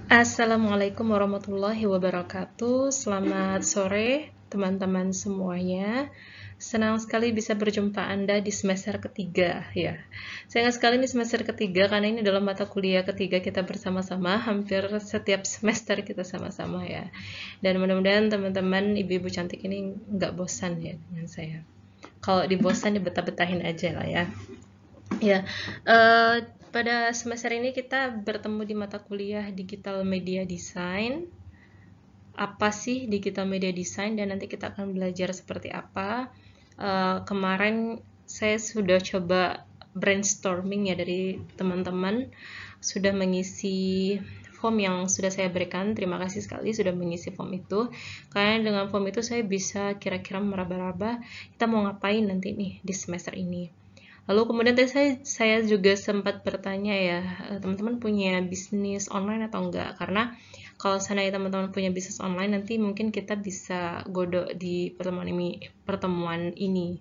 Assalamualaikum warahmatullahi wabarakatuh. Selamat sore teman-teman semuanya. Senang sekali bisa berjumpa Anda di semester ketiga ya. Sayang sekali ini semester ketiga karena ini adalah mata kuliah ketiga kita bersama-sama. Hampir setiap semester kita sama-sama ya. Dan mudah-mudahan teman-teman ibu-ibu cantik ini nggak bosan ya dengan saya. Kalau dibosan dibetah-betahin aja lah ya. Ya, pada semester ini kita bertemu di mata kuliah Digital Media Design. Apa sih Digital Media Design dan nanti kita akan belajar seperti apa. Kemarin saya sudah coba brainstorming ya dari teman-teman, sudah mengisi form yang sudah saya berikan. Terima kasih sekali sudah mengisi form itu. Karena dengan form itu saya bisa kira-kira meraba-raba kita mau ngapain nanti nih di semester ini. Lalu kemudian tadi saya juga sempat bertanya ya, teman-teman punya bisnis online atau enggak? Karena kalau seandainya teman-teman punya bisnis online, nanti mungkin kita bisa godok di pertemuan ini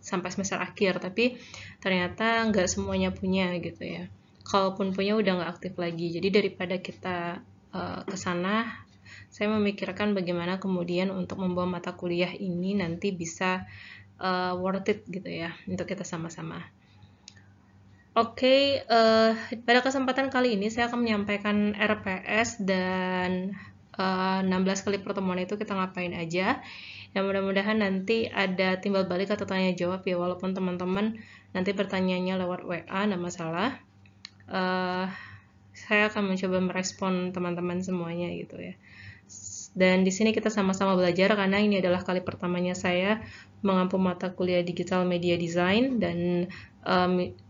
sampai semester akhir. Tapi ternyata enggak semuanya punya gitu ya. Kalaupun punya udah nggak aktif lagi. Jadi daripada kita ke sana, saya memikirkan bagaimana kemudian untuk membawa mata kuliah ini nanti bisa worth it gitu ya untuk kita sama-sama. Oke, pada kesempatan kali ini saya akan menyampaikan RPS dan 16 kali pertemuan itu kita ngapain aja. Dan mudah-mudahan nanti ada timbal balik atau tanya jawab ya, walaupun teman-teman nanti pertanyaannya lewat WA, nggak masalah. Saya akan mencoba merespon teman-teman semuanya gitu ya. Dan di sini kita sama-sama belajar karena ini adalah kali pertamanya saya mengampu mata kuliah Digital Media Design, dan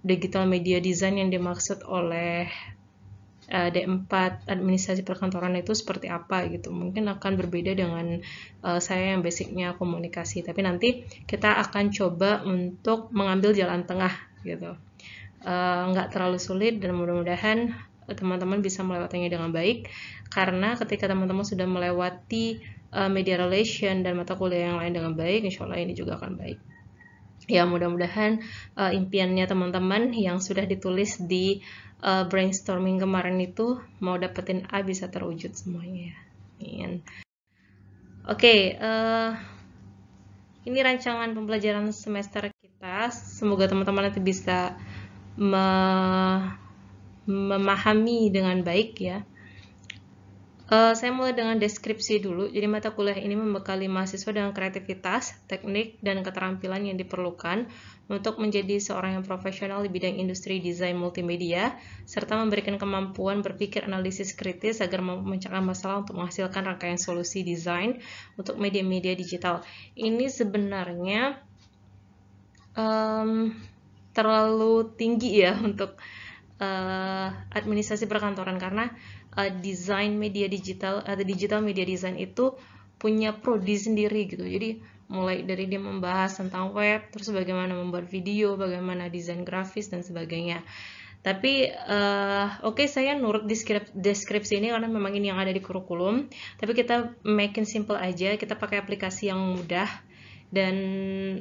Digital Media Design yang dimaksud oleh D4 administrasi perkantoran itu seperti apa gitu. Mungkin akan berbeda dengan saya yang basicnya komunikasi, tapi nanti kita akan coba untuk mengambil jalan tengah gitu. Nggak terlalu sulit dan mudah-mudahan teman-teman bisa melewatinya dengan baik, karena ketika teman-teman sudah melewati media relation dan mata kuliah yang lain dengan baik, insya Allah ini juga akan baik. Ya, mudah-mudahan impiannya teman-teman yang sudah ditulis di brainstorming kemarin itu mau dapetin A bisa terwujud semuanya ya. Oke, ini rancangan pembelajaran semester kita. Semoga teman-teman nanti bisa memahami dengan baik ya. Saya mulai dengan deskripsi dulu. Jadi mata kuliah ini membekali mahasiswa dengan kreativitas, teknik, dan keterampilan yang diperlukan untuk menjadi seorang yang profesional di bidang industri desain multimedia, serta memberikan kemampuan berpikir analisis kritis agar memecahkan masalah untuk menghasilkan rangkaian solusi desain untuk media-media digital. Ini sebenarnya terlalu tinggi ya untuk administrasi perkantoran, karena desain media digital atau digital media design itu punya prodi sendiri gitu. Jadi mulai dari dia membahas tentang web, terus bagaimana membuat video, bagaimana desain grafis dan sebagainya. Tapi oke, saya nurut deskripsi ini karena memang ini yang ada di kurikulum. Tapi kita making simple aja, kita pakai aplikasi yang mudah dan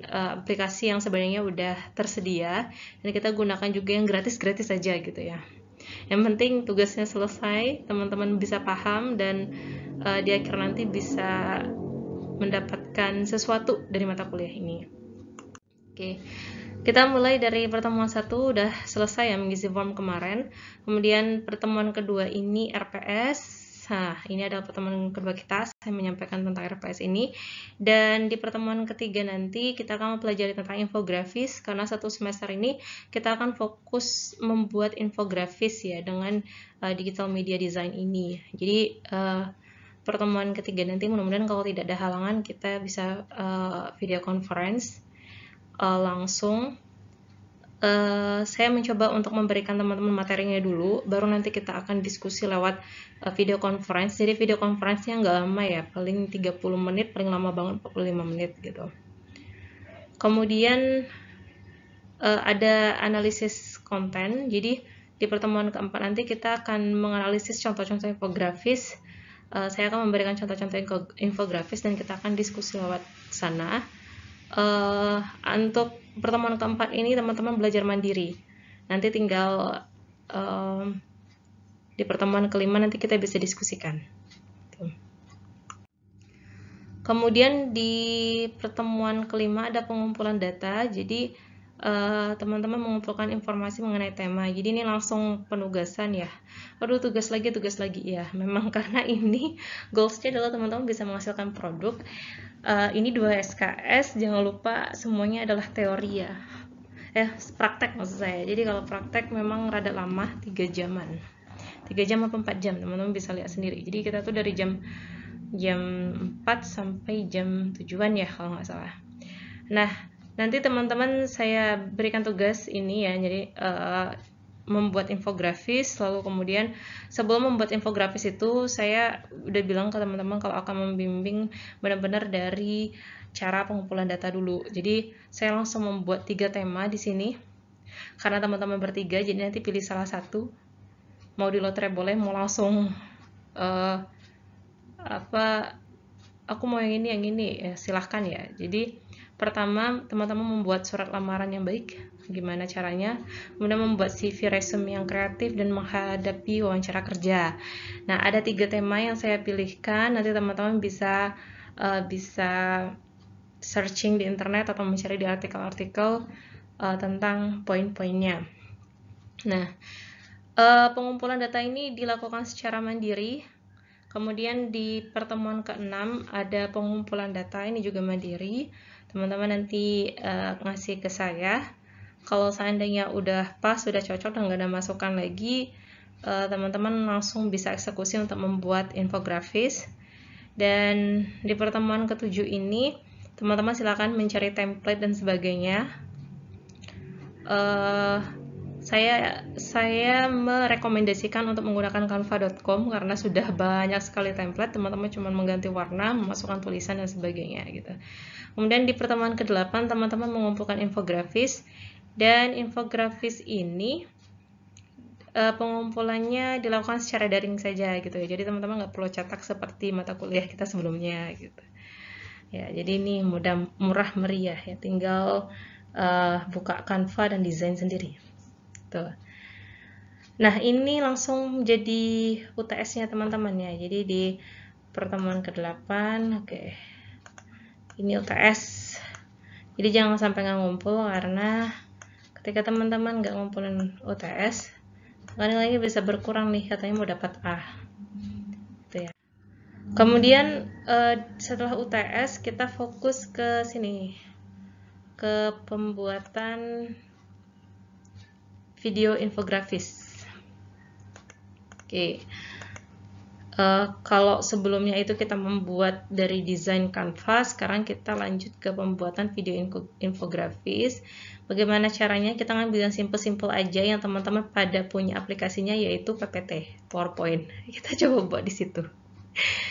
aplikasi yang sebenarnya udah tersedia, dan kita gunakan juga yang gratis-gratis saja gitu ya. Yang penting tugasnya selesai, teman-teman bisa paham, dan di akhir nanti bisa mendapatkan sesuatu dari mata kuliah ini. Oke, kita mulai dari pertemuan 1 udah selesai ya mengisi form kemarin. Kemudian pertemuan kedua ini RPS. Nah, ini adalah pertemuan kedua kita, saya menyampaikan tentang RPS ini. Dan di pertemuan ketiga nanti kita akan mempelajari tentang infografis, karena satu semester ini kita akan fokus membuat infografis ya dengan digital media design ini. Jadi pertemuan ketiga nanti mudah-mudahan kalau tidak ada halangan kita bisa video conference langsung. Saya mencoba untuk memberikan teman-teman materinya dulu, baru nanti kita akan diskusi lewat video conference. Jadi video conference-nya nggak lama ya, paling 30 menit, paling lama banget 45 menit gitu. Kemudian ada analisis konten. Jadi di pertemuan keempat nanti kita akan menganalisis contoh-contoh infografis. Saya akan memberikan contoh-contoh infografis dan kita akan diskusi lewat sana. Untuk pertemuan keempat ini teman-teman belajar mandiri. Nanti tinggal di pertemuan kelima nanti kita bisa diskusikan. Kemudian di pertemuan kelima ada pengumpulan data, jadi teman-teman mengumpulkan informasi mengenai tema. Jadi ini langsung penugasan ya. Aduh, tugas lagi ya. Memang karena ini goalsnya adalah teman-teman bisa menghasilkan produk. Ini 2 SKS, jangan lupa semuanya adalah teori ya. Praktek maksud saya. Jadi kalau praktek memang rada lama, 3 jaman. 3 jam atau 4 jam, teman-teman bisa lihat sendiri. Jadi kita tuh dari jam 4 sampai jam 7-an ya kalau nggak salah. Nah, nanti teman-teman saya berikan tugas ini ya, jadi membuat infografis, lalu kemudian sebelum membuat infografis itu saya udah bilang ke teman-teman kalau akan membimbing benar-benar dari cara pengumpulan data dulu. Jadi saya langsung membuat 3 tema di sini, karena teman-teman bertiga, jadi nanti pilih salah satu, mau di lotre boleh, mau langsung aku mau yang ini ya, silahkan ya. Jadi pertama teman-teman membuat surat lamaran yang baik, gimana caranya, kemudian membuat CV resume yang kreatif dan menghadapi wawancara kerja. Nah, ada 3 tema yang saya pilihkan, nanti teman-teman bisa searching di internet atau mencari di artikel-artikel tentang poin-poinnya. Nah, pengumpulan data ini dilakukan secara mandiri. Kemudian di pertemuan ke-6 ada pengumpulan data, ini juga mandiri. Teman-teman nanti ngasih ke saya. Kalau seandainya udah pas, sudah cocok dan nggak ada masukan lagi, teman-teman langsung bisa eksekusi untuk membuat infografis. Dan di pertemuan ke-7 ini, teman-teman silakan mencari template dan sebagainya. Saya merekomendasikan untuk menggunakan canva.com karena sudah banyak sekali template, teman-teman cuma mengganti warna, memasukkan tulisan dan sebagainya gitu. Kemudian di pertemuan ke-8 teman-teman mengumpulkan infografis, dan infografis ini pengumpulannya dilakukan secara daring saja gitu ya. Jadi teman-teman nggak perlu cetak seperti mata kuliah kita sebelumnya gitu. Ya, jadi ini murah meriah ya, tinggal buka Canva dan desain sendiri. Tuh. Nah, ini langsung jadi UTS-nya teman-teman ya. Jadi di pertemuan ke-8, oke. Ini UTS. Jadi jangan sampai nggak ngumpul, karena ketika teman-teman nggak ngumpulin UTS, nilainya bisa berkurang nih, katanya mau dapat A. Gitu ya. Kemudian setelah UTS kita fokus ke sini, ke pembuatan video infografis. Oke. Kalau sebelumnya itu kita membuat dari desain Canva, sekarang kita lanjut ke pembuatan video infografis. Bagaimana caranya? Kita ngambil yang simple-simple aja yang teman-teman pada punya aplikasinya, yaitu PPT, PowerPoint. Kita coba buat di situ.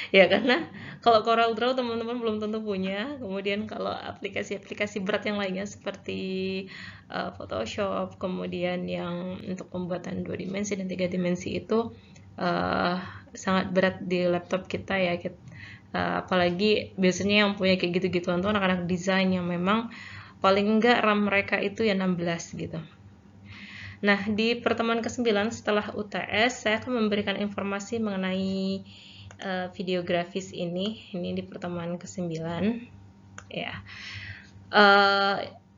Ya, karena kalau CorelDRAW teman-teman belum tentu punya. Kemudian kalau aplikasi-aplikasi berat yang lainnya seperti Photoshop, kemudian yang untuk pembuatan 2 dimensi dan 3 dimensi itu sangat berat di laptop kita ya. Apalagi biasanya yang punya kayak gitu-gituan tuh anak-anak desain yang memang paling enggak RAM mereka itu ya 16 gitu. Nah, di pertemuan ke-9 setelah UTS, saya akan memberikan informasi mengenai videografis ini di pertemuan ke-9 ya.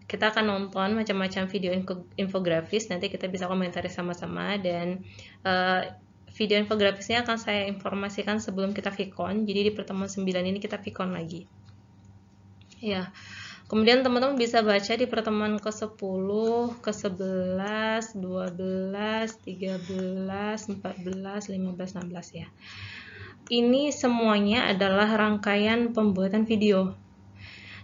Kita akan nonton macam-macam video infografis, nanti kita bisa komentari sama-sama, dan video infografisnya akan saya informasikan sebelum kita Vicon. Jadi di pertemuan 9 ini kita Vicon lagi ya. Kemudian teman-teman bisa baca di pertemuan ke-10, ke-11, 12, 13, 14, 15, 16 ya. Ini semuanya adalah rangkaian pembuatan video.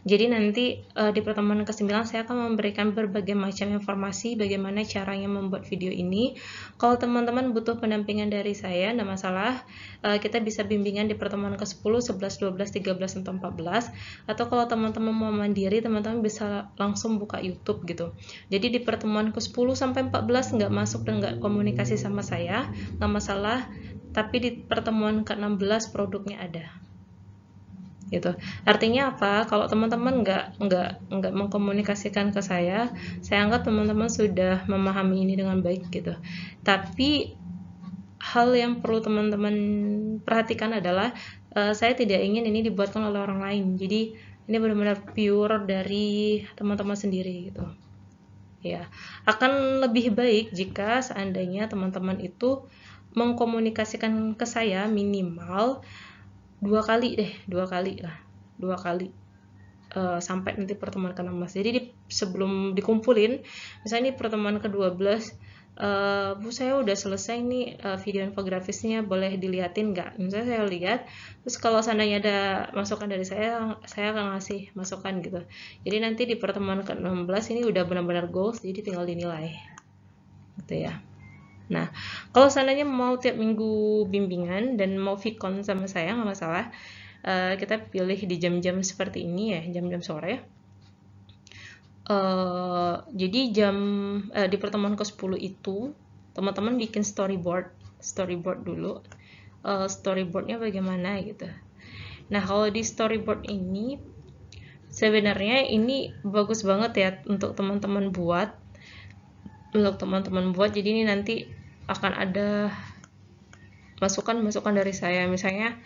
Jadi nanti di pertemuan ke-9 saya akan memberikan berbagai macam informasi bagaimana caranya membuat video ini. Kalau teman-teman butuh pendampingan dari saya, tidak masalah. Kita bisa bimbingan di pertemuan ke-10, 11, 12, 13, atau 14. Atau kalau teman-teman mau mandiri, teman-teman bisa langsung buka YouTube gitu. Jadi di pertemuan ke-10 sampai 14 nggak masuk dan nggak komunikasi sama saya, nggak masalah. Tapi di pertemuan ke-16 produknya ada. Gitu. Artinya apa? Kalau teman-teman nggak mengkomunikasikan ke saya anggap teman-teman sudah memahami ini dengan baik gitu. Tapi hal yang perlu teman-teman perhatikan adalah saya tidak ingin ini dibuatkan oleh orang lain. Jadi ini benar-benar pure dari teman-teman sendiri gitu. Ya, akan lebih baik jika seandainya teman-teman itu mengkomunikasikan ke saya minimal 2 kali sampai nanti pertemuan ke-16. Jadi sebelum dikumpulin, misalnya ini pertemuan ke-12, Bu saya udah selesai nih video infografisnya, boleh dilihatin nggak? Misalnya saya lihat, terus kalau seandainya ada masukan dari saya akan ngasih masukan gitu. Jadi nanti di pertemuan ke-16 ini udah benar-benar goals, jadi tinggal dinilai gitu ya. Nah, kalau seandainya mau tiap minggu bimbingan dan mau vikon sama saya, nggak masalah. Kita pilih di jam-jam seperti ini ya, jam-jam sore. Jadi di pertemuan ke-10 itu teman-teman bikin storyboard dulu. Storyboardnya bagaimana gitu. Nah, kalau di storyboard ini sebenarnya ini bagus banget ya untuk teman-teman buat. Jadi ini nanti akan ada masukan-masukan dari saya. Misalnya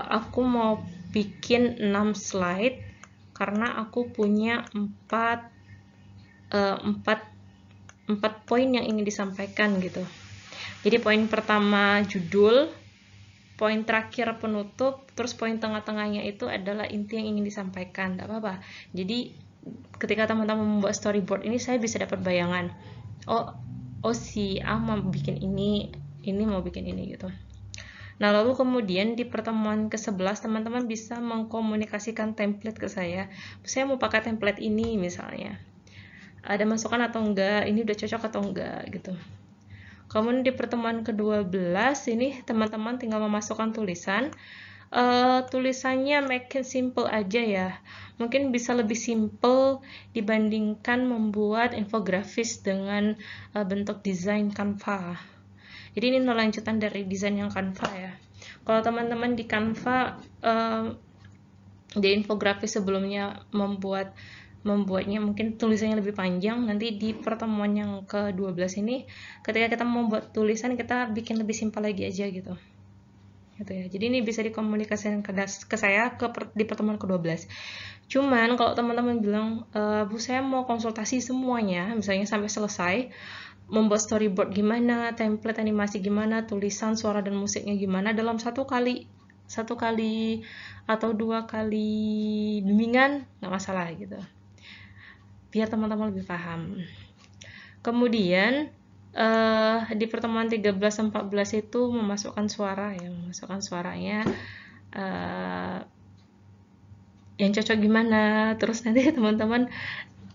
aku mau bikin 6 slide karena aku punya 4 poin yang ingin disampaikan gitu. Jadi poin pertama judul, poin terakhir penutup, terus poin tengah-tengahnya itu adalah inti yang ingin disampaikan. Tidak apa-apa. Jadi ketika teman-teman membuat storyboard ini, saya bisa dapat bayangan. Oh si A mau bikin ini mau bikin ini gitu. Nah, lalu kemudian di pertemuan ke-11 teman-teman bisa mengkomunikasikan template ke saya. Saya mau pakai template ini misalnya. Ada masukan atau enggak? Ini udah cocok atau enggak gitu. Kemudian di pertemuan ke-12 ini teman-teman tinggal memasukkan tulisan. Tulisannya make it simple aja ya. Mungkin bisa lebih simple dibandingkan membuat infografis dengan bentuk desain Canva. Jadi ini lanjutan dari desain yang Canva ya. Kalau teman-teman di Canva di infografis sebelumnya membuatnya mungkin tulisannya lebih panjang, nanti di pertemuan yang ke-12 ini ketika kita membuat tulisan kita bikin lebih simpel lagi aja gitu. Gitu ya. Jadi ini bisa dikomunikasikan ke saya di pertemuan ke-12. Cuman kalau teman-teman bilang, Bu saya mau konsultasi semuanya, misalnya sampai selesai, membuat storyboard gimana, template animasi gimana, tulisan, suara dan musiknya gimana dalam satu kali atau 2 kali bimbingan, nggak masalah gitu. Biar teman-teman lebih paham. Kemudian di pertemuan 13-14 itu memasukkan suara ya, memasukkan suaranya yang cocok gimana, terus nanti teman-teman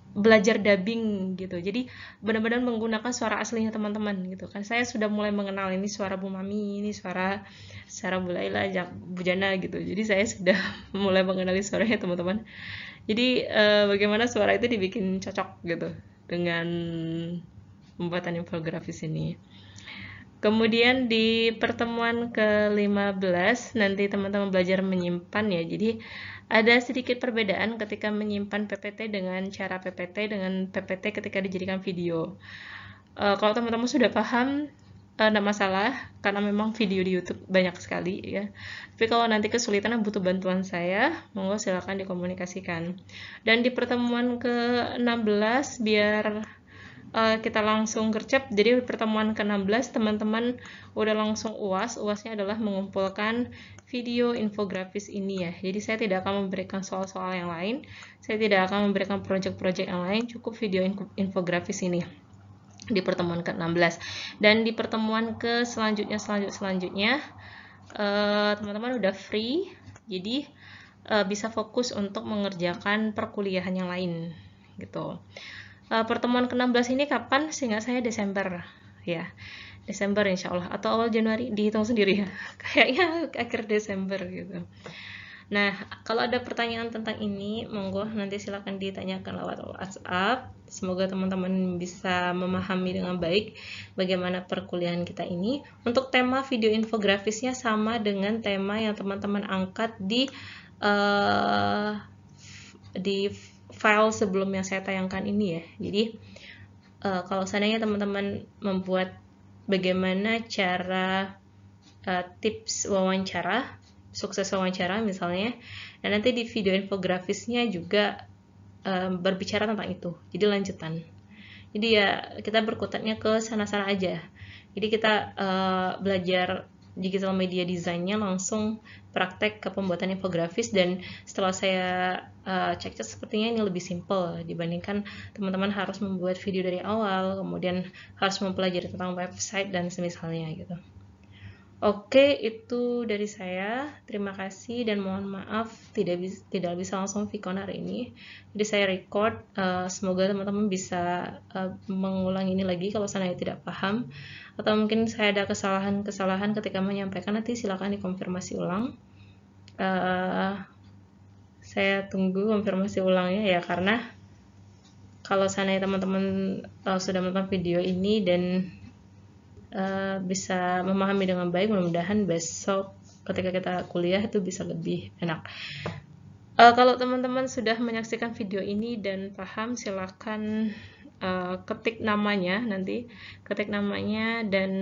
belajar dubbing gitu. Jadi benar-benar menggunakan suara aslinya teman-teman gitu kan. Saya sudah mulai mengenal ini suara Bu Mami, ini suara Bu Laila, Bu Jana gitu. Jadi saya sudah mulai mengenali suaranya teman-teman. Jadi bagaimana suara itu dibikin cocok gitu dengan pembuatan infografis ini. Kemudian di pertemuan ke-15 nanti teman-teman belajar menyimpan ya. Jadi ada sedikit perbedaan ketika menyimpan PPT dengan cara PPT dengan PPT ketika dijadikan video. Kalau teman-teman sudah paham, tidak masalah, karena memang video di YouTube banyak sekali ya. Tapi kalau nanti kesulitan butuh bantuan saya, monggo silakan dikomunikasikan. Dan di pertemuan ke-16 biar kita langsung gercep. Jadi pertemuan ke-16 teman-teman udah langsung UAS. UASnya adalah mengumpulkan video infografis ini ya. Jadi saya tidak akan memberikan soal-soal yang lain. Saya tidak akan memberikan project-project yang lain. Cukup video infografis ini di pertemuan ke-16. Dan di pertemuan ke selanjutnya teman-teman udah free. Jadi bisa fokus untuk mengerjakan perkuliahan yang lain gitu. Pertemuan ke-16 ini kapan? Seingat saya Desember ya. Desember insya Allah atau awal Januari, dihitung sendiri ya. Kayaknya akhir Desember gitu. Nah, kalau ada pertanyaan tentang ini, monggo nanti silakan ditanyakan lewat WhatsApp. Semoga teman-teman bisa memahami dengan baik bagaimana perkuliahan kita ini. Untuk tema video infografisnya sama dengan tema yang teman-teman angkat di file sebelum yang saya tayangkan ini ya. Jadi kalau seandainya teman-teman membuat bagaimana cara tips wawancara, sukses wawancara misalnya. Dan nanti di video infografisnya juga berbicara tentang itu. Jadi lanjutan. Jadi ya kita berkutatnya ke sana-sana aja. Jadi kita belajar digital media design-nya langsung praktek ke pembuatan infografis, dan setelah saya cek-cek sepertinya ini lebih simple dibandingkan teman-teman harus membuat video dari awal, kemudian harus mempelajari tentang website dan semisalnya gitu. Oke, itu dari saya. Terima kasih dan mohon maaf tidak bisa langsung Vicon hari ini. Jadi saya record. Semoga teman-teman bisa mengulang ini lagi kalau saya tidak paham, atau mungkin saya ada kesalahan-kesalahan ketika menyampaikan, nanti silakan dikonfirmasi ulang. Saya tunggu konfirmasi ulangnya ya, karena kalau seandainya teman-teman sudah menonton video ini dan bisa memahami dengan baik, mudah-mudahan besok ketika kita kuliah itu bisa lebih enak. Kalau teman-teman sudah menyaksikan video ini dan paham, silakan ketik namanya, nanti ketik namanya dan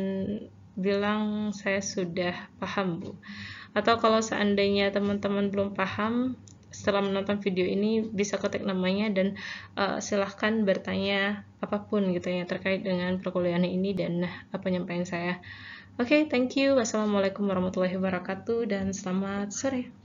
bilang saya sudah paham, Bu. Atau kalau seandainya teman-teman belum paham, setelah menonton video ini bisa ketik namanya dan silahkan bertanya apapun gitu ya terkait dengan perkuliahan ini dan penyampaian saya. Oke, thank you. Wassalamualaikum warahmatullahi wabarakatuh dan selamat sore.